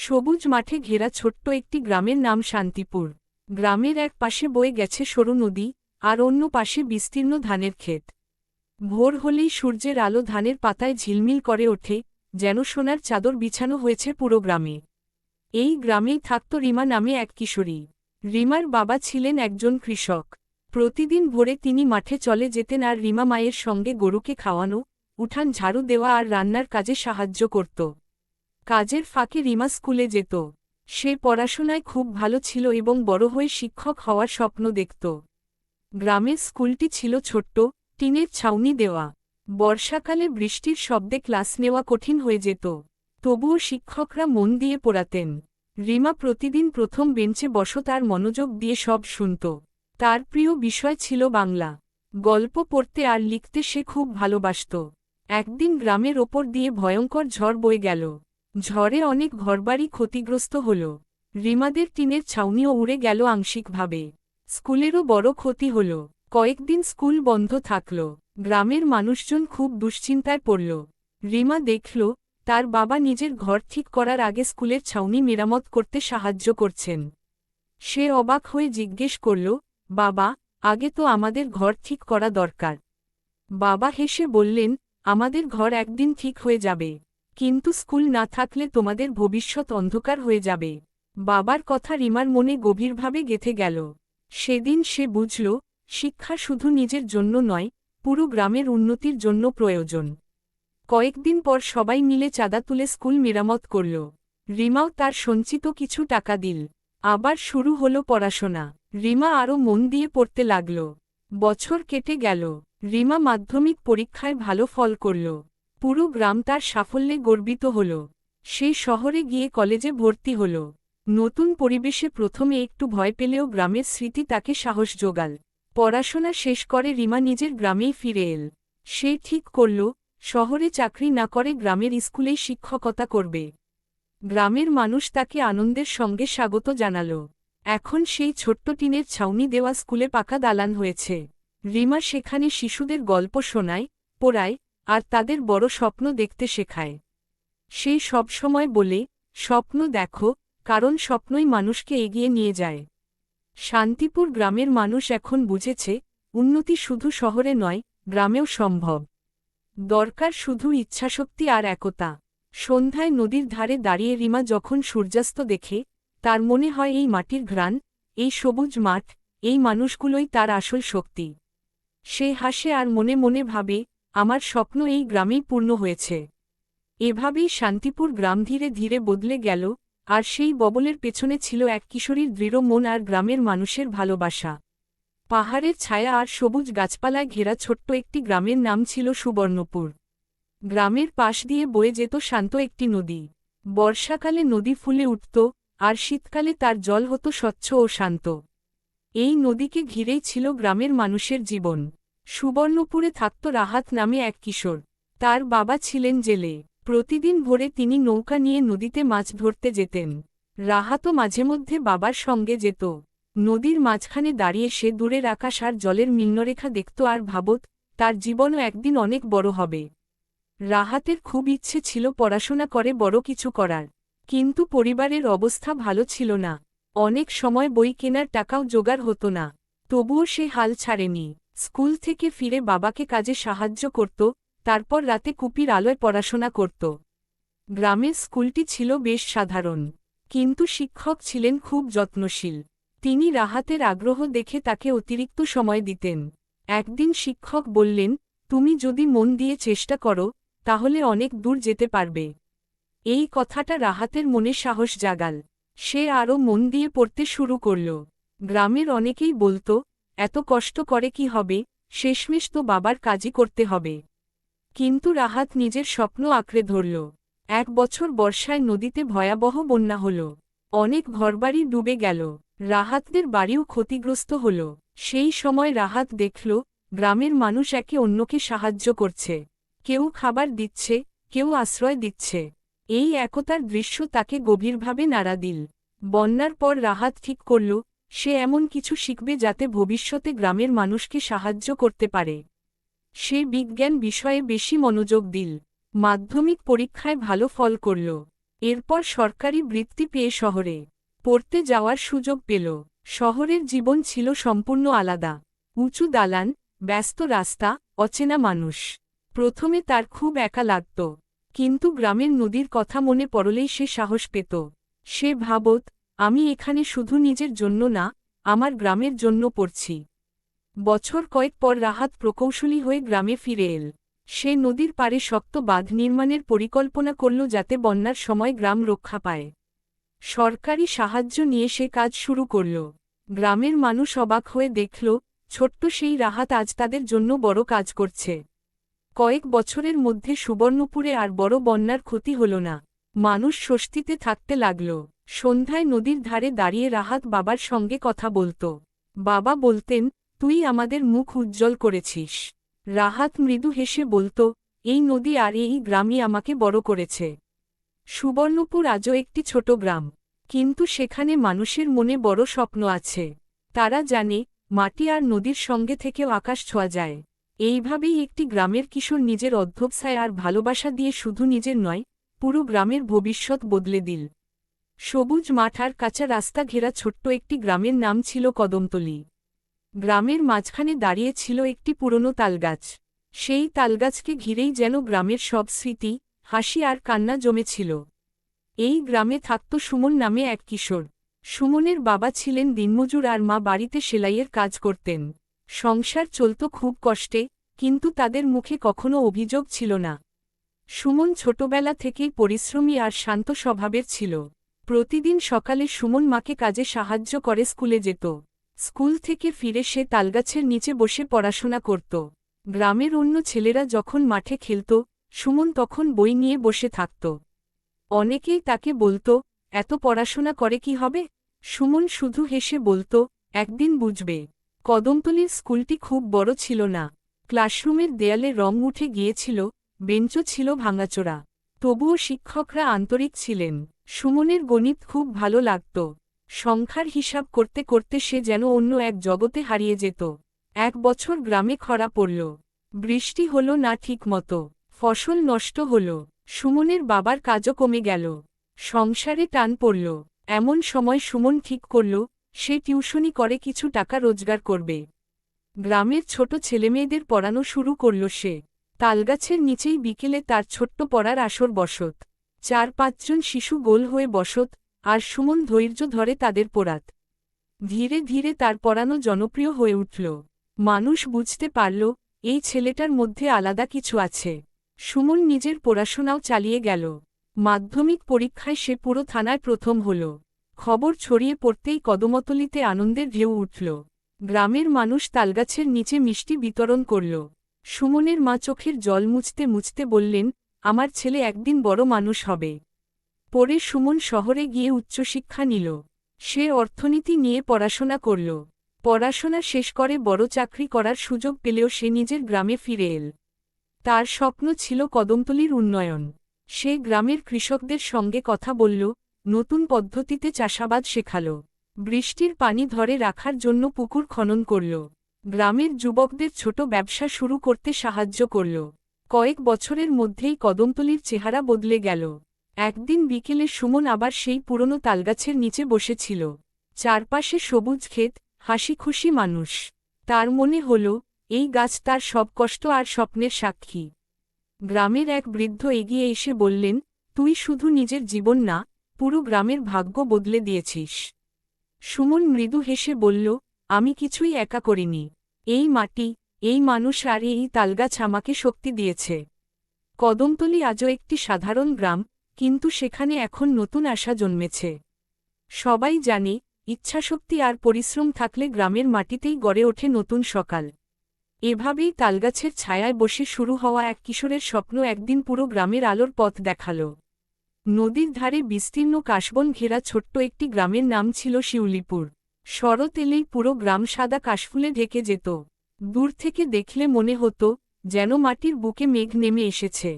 সবুজ মাঠে ঘেরা ছোট্ট একটি গ্রামের নাম শান্তিপুর। গ্রামের এক পাশে বয়ে গেছে সরু নদী, আর অন্য পাশে বিস্তীর্ণ ধানের ক্ষেত। ভোর হলেই সূর্যের আলো ধানের পাতায় ঝিলমিল করে ওঠে, যেন সোনার চাদর বিছানো হয়েছে পুরো গ্রামে। এই গ্রামেই থাকত রিমা নামে এক কিশোরী। রিমার বাবা ছিলেন একজন কৃষক। প্রতিদিন ভোরে তিনি মাঠে চলে যেতেন আর রিমা মায়ের সঙ্গে গরুকে খাওয়ানো, উঠান ঝাড়ু দেওয়া আর রান্নার কাজে সাহায্য করত। কাজের ফাঁকে রিমা স্কুলে যেত। সে পড়াশোনায় খুব ভালো ছিল এবং বড় হয়ে শিক্ষক হওয়ার স্বপ্ন দেখত। গ্রামের স্কুলটি ছিল ছোট্ট, টিনের ছাউনি দেওয়া। বর্ষাকালে বৃষ্টির শব্দে ক্লাস নেওয়া কঠিন হয়ে যেত, তবুও শিক্ষকরা মন দিয়ে পড়াতেন। রিমা প্রতিদিন প্রথম বেঞ্চে বসত আর মনোযোগ দিয়ে সব শুনত। তার প্রিয় বিষয় ছিল বাংলা। গল্প পড়তে আর লিখতে সে খুব ভালোবাসত। একদিন গ্রামের ওপর দিয়ে ভয়ঙ্কর ঝড় বয়ে গেল। ঝড়ে অনেক ঘরবাড়ি ক্ষতিগ্রস্ত হল। রিমাদের টিনের ছাউনিও উড়ে গেল আংশিকভাবে। স্কুলেরও বড় ক্ষতি হল। কয়েকদিন স্কুল বন্ধ থাকল। গ্রামের মানুষজন খুব দুশ্চিন্তায় পড়ল। রিমা দেখল, তার বাবা নিজের ঘর ঠিক করার আগে স্কুলের ছাউনি মেরামত করতে সাহায্য করছেন। সে অবাক হয়ে জিজ্ঞেস করল, বাবা, আগে তো আমাদের ঘর ঠিক করা দরকার। বাবা হেসে বললেন, আমাদের ঘর একদিন ঠিক হয়ে যাবে, কিন্তু স্কুল না থাকলে তোমাদের ভবিষ্যৎ অন্ধকার হয়ে যাবে। বাবার কথা রিমার মনে গভীরভাবে গেঁথে গেল। সেদিন সে বুঝল, শিক্ষা শুধু নিজের জন্য নয়, পুরো গ্রামের উন্নতির জন্য প্রয়োজন। কয়েকদিন পর সবাই মিলে চাঁদা তুলে স্কুল মেরামত করল। রিমাও তার সঞ্চিত কিছু টাকা দিল। আবার শুরু হলো পড়াশোনা। রিমা আরও মন দিয়ে পড়তে লাগল। বছর কেটে গেল। রিমা মাধ্যমিক পরীক্ষায় ভালো ফল করল। পুরো গ্রাম তার সাফল্যে গর্বিত হল। সে শহরে গিয়ে কলেজে ভর্তি হল। নতুন পরিবেশে প্রথমে একটু ভয় পেলেও গ্রামের স্মৃতি তাকে সাহস জোগাল। পড়াশোনা শেষ করে রিমা নিজের গ্রামেই ফিরে এল। সে ঠিক করল, শহরে চাকরি না করে গ্রামের স্কুলেই শিক্ষকতা করবে। গ্রামের মানুষ তাকে আনন্দের সঙ্গে স্বাগত জানাল। এখন সেই ছোট্ট টিনের ছাউনি দেওয়া স্কুলে পাকা দালান হয়েছে। রিমা সেখানে শিশুদের গল্প শোনায়, পড়ায়, আর তাদের বড় স্বপ্ন দেখতে শেখায়। সে সবসময় বলে, স্বপ্ন দেখো, কারণ স্বপ্নই মানুষকে এগিয়ে নিয়ে যায়। শান্তিপুর গ্রামের মানুষ এখন বুঝেছে, উন্নতি শুধু শহরে নয়, গ্রামেও সম্ভব। দরকার শুধু ইচ্ছাশক্তি আর একতা। সন্ধ্যায় নদীর ধারে দাঁড়িয়ে রিমা যখন সূর্যাস্ত দেখে, তার মনে হয় এই মাটির ঘ্রাণ, এই সবুজ মাঠ, এই মানুষগুলোই তার আসল শক্তি। সে হাসে আর মনে মনে ভাবে, আমার স্বপ্ন এই গ্রামেই পূর্ণ হয়েছে। এভাবেই শান্তিপুর গ্রাম ধীরে ধীরে বদলে গেল, আর সেই বদলের পেছনে ছিল এক কিশোরীর দৃঢ় মন আর গ্রামের মানুষের ভালোবাসা। পাহাড়ের ছায়া আর সবুজ গাছপালায় ঘেরা ছোট্ট একটি গ্রামের নাম ছিল সুবর্ণপুর। গ্রামের পাশ দিয়ে বয়ে যেত শান্ত একটি নদী। বর্ষাকালে নদী ফুলে উঠত, আর শীতকালে তার জল হতো স্বচ্ছ ও শান্ত। এই নদীকে ঘিরেই ছিল গ্রামের মানুষের জীবন। সুবর্ণপুরে থাকত রাহাত নামে এক কিশোর। তার বাবা ছিলেন জেলে। প্রতিদিন ভোরে তিনি নৌকা নিয়ে নদীতে মাছ ধরতে যেতেন। রাহাতও মাঝেমধ্যে বাবার সঙ্গে যেত। নদীর মাঝখানে দাঁড়িয়ে সে দূরের আকাশ আর জলের মিলনরেখা দেখত আর ভাবত, তার জীবনও একদিন অনেক বড় হবে। রাহাতের খুব ইচ্ছে ছিল পড়াশোনা করে বড় কিছু করার, কিন্তু পরিবারের অবস্থা ভালো ছিল না। অনেক সময় বই কেনার টাকাও জোগাড় হতো না। তবুও সে হাল ছাড়েনি। স্কুল থেকে ফিরে বাবাকে কাজে সাহায্য করত, তারপর রাতে কুপির আলোয় পড়াশোনা করত। গ্রামের স্কুলটি ছিল বেশ সাধারণ, কিন্তু শিক্ষক ছিলেন খুব যত্নশীল। তিনি রাহাতের আগ্রহ দেখে তাকে অতিরিক্ত সময় দিতেন। একদিন শিক্ষক বললেন, তুমি যদি মন দিয়ে চেষ্টা করো, তাহলে অনেক দূর যেতে পারবে। এই কথাটা রাহাতের মনে সাহস জাগাল। সে আরও মন দিয়ে পড়তে শুরু করল। গ্রামের অনেকেই বলতো, এত কষ্ট করে কি হবে, শেষমেশ তো বাবার কাজই করতে হবে। কিন্তু রাহাত নিজের স্বপ্ন আঁকড়ে ধরল। এক বছর বর্ষায় নদীতে ভয়াবহ বন্যা হল। অনেক ঘরবাড়ি ডুবে গেল। রাহাতদের বাড়িও ক্ষতিগ্রস্ত হল। সেই সময় রাহাত দেখল, গ্রামের মানুষ একে অন্যকে সাহায্য করছে। কেউ খাবার দিচ্ছে, কেউ আশ্রয় দিচ্ছে। এই একতার দৃশ্য তাকে গভীরভাবে নাড়া দিল। বন্যার পর রাহাত ঠিক করল, সে এমন কিছু শিখবে যাতে ভবিষ্যতে গ্রামের মানুষকে সাহায্য করতে পারে। সে বিজ্ঞান বিষয়ে বেশি মনোযোগ দিল। মাধ্যমিক পরীক্ষায় ভালো ফল করল। এরপর সরকারি বৃত্তি পেয়ে শহরে পড়তে যাওয়ার সুযোগ পেল। শহরের জীবন ছিল সম্পূর্ণ আলাদা। উঁচু দালান, ব্যস্ত রাস্তা, অচেনা মানুষ। প্রথমে তার খুব একা লাগত, কিন্তু গ্রামের নদীর কথা মনে পড়লেই সে সাহস পেত। সে ভাবত, আমি এখানে শুধু নিজের জন্য না, আমার গ্রামের জন্য পড়ছি। বছর কয়েক পর রাহাত প্রকৌশলী হয়ে গ্রামে ফিরে এল। সে নদীর পাড়ে শক্ত বাঁধ নির্মাণের পরিকল্পনা করল যাতে বন্যার সময় গ্রাম রক্ষা পায়। সরকারি সাহায্য নিয়ে সে কাজ শুরু করল। গ্রামের মানুষ অবাক হয়ে দেখল, ছোট্ট সেই রাহাত আজ তাদের জন্য বড় কাজ করছে। কয়েক বছরের মধ্যে সুবর্ণপুরে আর বড় বন্যার ক্ষতি হল না। মানুষ স্বস্তিতে থাকতে লাগল। সন্ধ্যায় নদীর ধারে দাঁড়িয়ে রাহাত বাবার সঙ্গে কথা বলত। বাবা বলতেন, তুই আমাদের মুখ উজ্জ্বল করেছিস। রাহাত মৃদু হেসে বলত, এই নদী আর এই গ্রামই আমাকে বড় করেছে। সুবর্ণপুর আজও একটি ছোট গ্রাম, কিন্তু সেখানে মানুষের মনে বড় স্বপ্ন আছে। তারা জানে, মাটি আর নদীর সঙ্গে থেকেও আকাশ ছোঁয়া যায়। এইভাবেই একটি গ্রামের কিশোর নিজের অধ্যবসায় আর ভালোবাসা দিয়ে শুধু নিজের নয়, পুরো গ্রামের ভবিষ্যৎ বদলে দিল। সবুজ মাঠ আর কাঁচা রাস্তা ঘেরা ছোট্ট একটি গ্রামের নাম ছিল কদমতলী। গ্রামের মাঝখানে দাঁড়িয়ে ছিল একটি পুরনো তালগাছ। সেই তালগাছকে ঘিরেই যেন গ্রামের সব স্মৃতি, হাসি আর কান্না জমেছিল। এই গ্রামে থাকত সুমন নামে এক কিশোর। সুমনের বাবা ছিলেন দিনমজুর আর মা বাড়িতে সেলাইয়ের কাজ করতেন। সংসার চলত খুব কষ্টে, কিন্তু তাদের মুখে কখনো অভিযোগ ছিল না। সুমন ছোটবেলা থেকেই পরিশ্রমী আর শান্ত স্বভাবের ছিল। প্রতিদিন সকালে সুমন মাকে কাজে সাহায্য করে স্কুলে যেত। স্কুল থেকে ফিরে সে তালগাছের নিচে বসে পড়াশোনা করত। গ্রামের অন্য ছেলেরা যখন মাঠে খেলত, সুমন তখন বই নিয়ে বসে থাকত। অনেকেই তাকে বলত, এত পড়াশোনা করে কি হবে? সুমন শুধু হেসে বলত, একদিন বুঝবে। কদমতলীর স্কুলটি খুব বড় ছিল না। ক্লাসরুমের দেয়ালে রং উঠে গিয়েছিল, বেঞ্চও ছিল ভাঙাচোরা। তবুও শিক্ষকরা আন্তরিক ছিলেন। সুমনের গণিত খুব ভালো লাগত। সংখ্যার হিসাব করতে করতে সে যেন অন্য এক জগতে হারিয়ে যেত। এক বছর গ্রামে খরা পড়ল। বৃষ্টি হল না ঠিকমতো, ফসল নষ্ট হল। সুমনের বাবার কাজও কমে গেল। সংসারে টান পড়ল। এমন সময় সুমন ঠিক করল, সে টিউশনি করে কিছু টাকা রোজগার করবে। গ্রামের ছোট ছেলেমেয়েদের পড়ানো শুরু করল সে। তালগাছের নিচেই বিকেলে তার ছোট্ট পড়ার আসর বসত। 4-5 জন শিশু গোল হয়ে বসত, আর সুমন ধৈর্য ধরে তাদের পড়াত। ধীরে ধীরে তার পড়ানো জনপ্রিয় হয়ে উঠল। মানুষ বুঝতে পারল, এই ছেলেটার মধ্যে আলাদা কিছু আছে। সুমন নিজের পড়াশোনাও চালিয়ে গেল। মাধ্যমিক পরীক্ষায় সে পুরো থানায় প্রথম হল। খবর ছড়িয়ে পড়তেই কদমতলীতে আনন্দের ঢেউ উঠল। গ্রামের মানুষ তালগাছের নিচে মিষ্টি বিতরণ করল। সুমনের মা চোখের জল মুছতে মুছতে বললেন, আমার ছেলে একদিন বড় মানুষ হবে। পরে সুমন শহরে গিয়ে উচ্চশিক্ষা নিল। সে অর্থনীতি নিয়ে পড়াশোনা করল। পড়াশোনা শেষ করে বড় চাকরি করার সুযোগ পেলেও সে নিজের গ্রামে ফিরে এল। তার স্বপ্ন ছিল কদমতলীর উন্নয়ন। সে গ্রামের কৃষকদের সঙ্গে কথা বলল, নতুন পদ্ধতিতে চাষাবাদ শেখাল। বৃষ্টির পানি ধরে রাখার জন্য পুকুর খনন করল। গ্রামের যুবকদের ছোট ব্যবসা শুরু করতে সাহায্য করল। কয়েক বছরের মধ্যেই কদমতলীর চেহারা বদলে গেল। একদিন বিকেলে সুমন আবার সেই পুরনো তালগাছের নিচে বসেছিল। চারপাশে সবুজ ক্ষেত, হাসি খুশি মানুষ। তার মনে হল, এই গাছ তার সব কষ্ট আর স্বপ্নের সাক্ষী। গ্রামের এক বৃদ্ধ এগিয়ে এসে বললেন, তুই শুধু নিজের জীবন না, পুরো গ্রামের ভাগ্য বদলে দিয়েছিস। সুমন মৃদু হেসে বলল, আমি কিছুই একা করিনি। এই মাটি, এই মানুষ আর এই তালগাছ আমাকে শক্তি দিয়েছে। কদমতলী আজও একটি সাধারণ গ্রাম, কিন্তু সেখানে এখন নতুন আশা জন্মেছে। সবাই জানে, ইচ্ছাশক্তি আর পরিশ্রম থাকলে গ্রামের মাটিতেই গড়ে ওঠে নতুন সকাল। এভাবেই তালগাছের ছায়ায় বসে শুরু হওয়া এক কিশোরের স্বপ্ন একদিন পুরো গ্রামের আলোর পথ দেখাল। নদীর ধারে বিস্তীর্ণ কাশবন ঘেরা ছোট্ট একটি গ্রামের নাম ছিল শিউলিপুর। শরৎ এলেই পুরো গ্রাম সাদা কাশফুলে ঢেকে যেত। দূর থেকে দেখলে মনে হতো, যেন মাটির বুকে মেঘ নেমে এসেছে।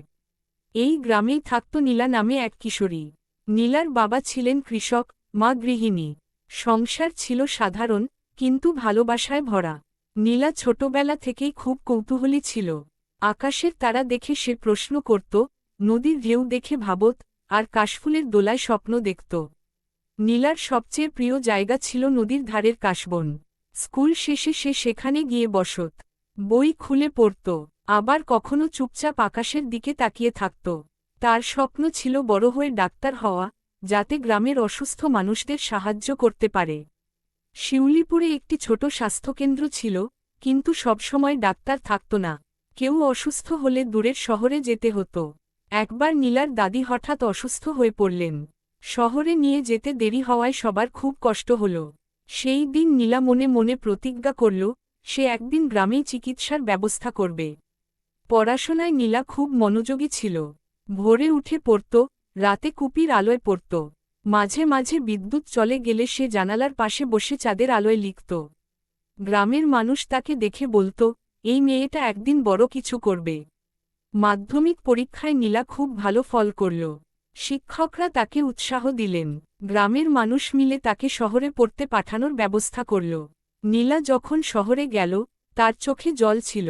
এই গ্রামেই থাকত নীলা নামে এক কিশোরী। নীলার বাবা ছিলেন কৃষক, মা গৃহিণী। সংসার ছিল সাধারণ, কিন্তু ভালোবাসায় ভরা। নীলা ছোটবেলা থেকেই খুব কৌতূহলী ছিল। আকাশের তারা দেখে সে প্রশ্ন করত, নদীর ঢেউ দেখে ভাবত, আর কাশফুলের দোলায় স্বপ্ন দেখত। নীলার সবচেয়ে প্রিয় জায়গা ছিল নদীর ধারের কাশবন। স্কুল শেষে সে সেখানে গিয়ে বসত, বই খুলে পড়ত, আবার কখনো চুপচাপ আকাশের দিকে তাকিয়ে থাকত। তার স্বপ্ন ছিল বড় হয়ে ডাক্তার হওয়া, যাতে গ্রামের অসুস্থ মানুষদের সাহায্য করতে পারে। শিউলিপুরে একটি ছোট স্বাস্থ্যকেন্দ্র ছিল, কিন্তু সবসময় ডাক্তার থাকত না। কেউ অসুস্থ হলে দূরের শহরে যেতে হতো। একবার নীলার দাদি হঠাৎ অসুস্থ হয়ে পড়লেন। শহরে নিয়ে যেতে দেরি হওয়ায় সবার খুব কষ্ট হল। সেই দিন নীলা মনে মনে প্রতিজ্ঞা করল, সে একদিন গ্রামেই চিকিৎসার ব্যবস্থা করবে। পড়াশোনায় নীলা খুব মনোযোগী ছিল। ভোরে উঠে পড়ত, রাতে কুপির আলোয় পড়ত। মাঝে মাঝে বিদ্যুৎ চলে গেলে সে জানালার পাশে বসে চাঁদের আলোয় লিখত। গ্রামের মানুষ তাকে দেখে বলত, এই মেয়েটা একদিন বড় কিছু করবে। মাধ্যমিক পরীক্ষায় নীলা খুব ভালো ফল করল। শিক্ষকরা তাকে উৎসাহ দিলেন। গ্রামের মানুষ মিলে তাকে শহরে পড়তে পাঠানোর ব্যবস্থা করল। নীলা যখন শহরে গেল, তার চোখে জল ছিল।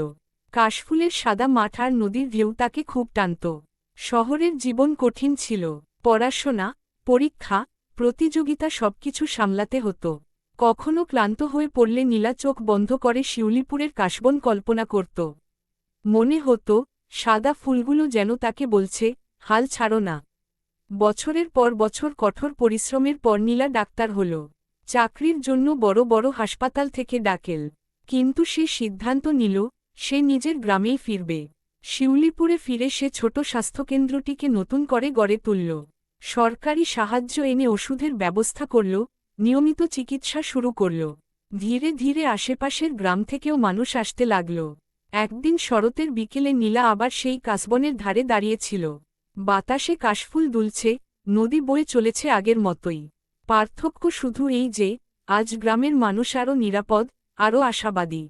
কাশফুলের সাদা মাঠ আর নদীর ঢেউ তাকে খুব টানত। শহরের জীবন কঠিন ছিল, পড়াশোনা, পরীক্ষা, প্রতিযোগিতা সবকিছু সামলাতে হতো। কখনো ক্লান্ত হয়ে পড়লে নীলা চোখ বন্ধ করে শিউলিপুরের কাশবন কল্পনা করত। মনে হতো, সাদা ফুলগুলো যেন তাকে বলছে, হাল ছাড়ো না। বছরের পর বছর কঠোর পরিশ্রমের পর নীলা ডাক্তার হল। চাকরির জন্য বড় বড় হাসপাতাল থেকে ডাকেল। কিন্তু সে সিদ্ধান্ত নিল, সে নিজের গ্রামেই ফিরবে। শিউলিপুরে ফিরে সে ছোট স্বাস্থ্যকেন্দ্রটিকে নতুন করে গড়ে তুলল। সরকারি সাহায্য এনে ওষুধের ব্যবস্থা করল, নিয়মিত চিকিৎসা শুরু করল। ধীরে ধীরে আশেপাশের গ্রাম থেকেও মানুষ আসতে লাগল। একদিন শরতের বিকেলে নীলা আবার সেই কাশবনের ধারে দাঁড়িয়েছিল। বাতাসে কাশফুল দুলছে, নদী বয়ে চলেছে আগের মতোই। পার্থক্য শুধু এই যে, আজ গ্রামের মানুষ আরও নিরাপদ, আরও আশাবাদী।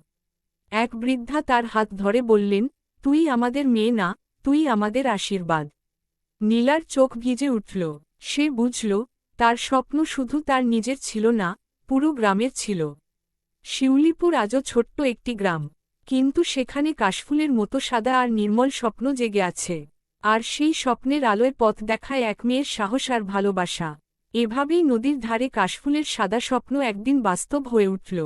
এক বৃদ্ধা তার হাত ধরে বললেন, তুই আমাদের মেয়ে না, তুই আমাদের আশীর্বাদ। নীলার চোখ ভিজে উঠল। সে বুঝল, তার স্বপ্ন শুধু তার নিজের ছিল না, পুরো গ্রামের ছিল। শিউলিপুর আজও ছোট্ট একটি গ্রাম, কিন্তু সেখানে কাশফুলের মতো সাদা আর নির্মল স্বপ্ন জেগে আছে। আর সেই স্বপ্নের আলোয় পথ দেখায় এক মেয়ের সাহস আর ভালোবাসা। এভাবেই নদীর ধারে কাশফুলের সাদা স্বপ্ন একদিন বাস্তব হয়ে উঠল।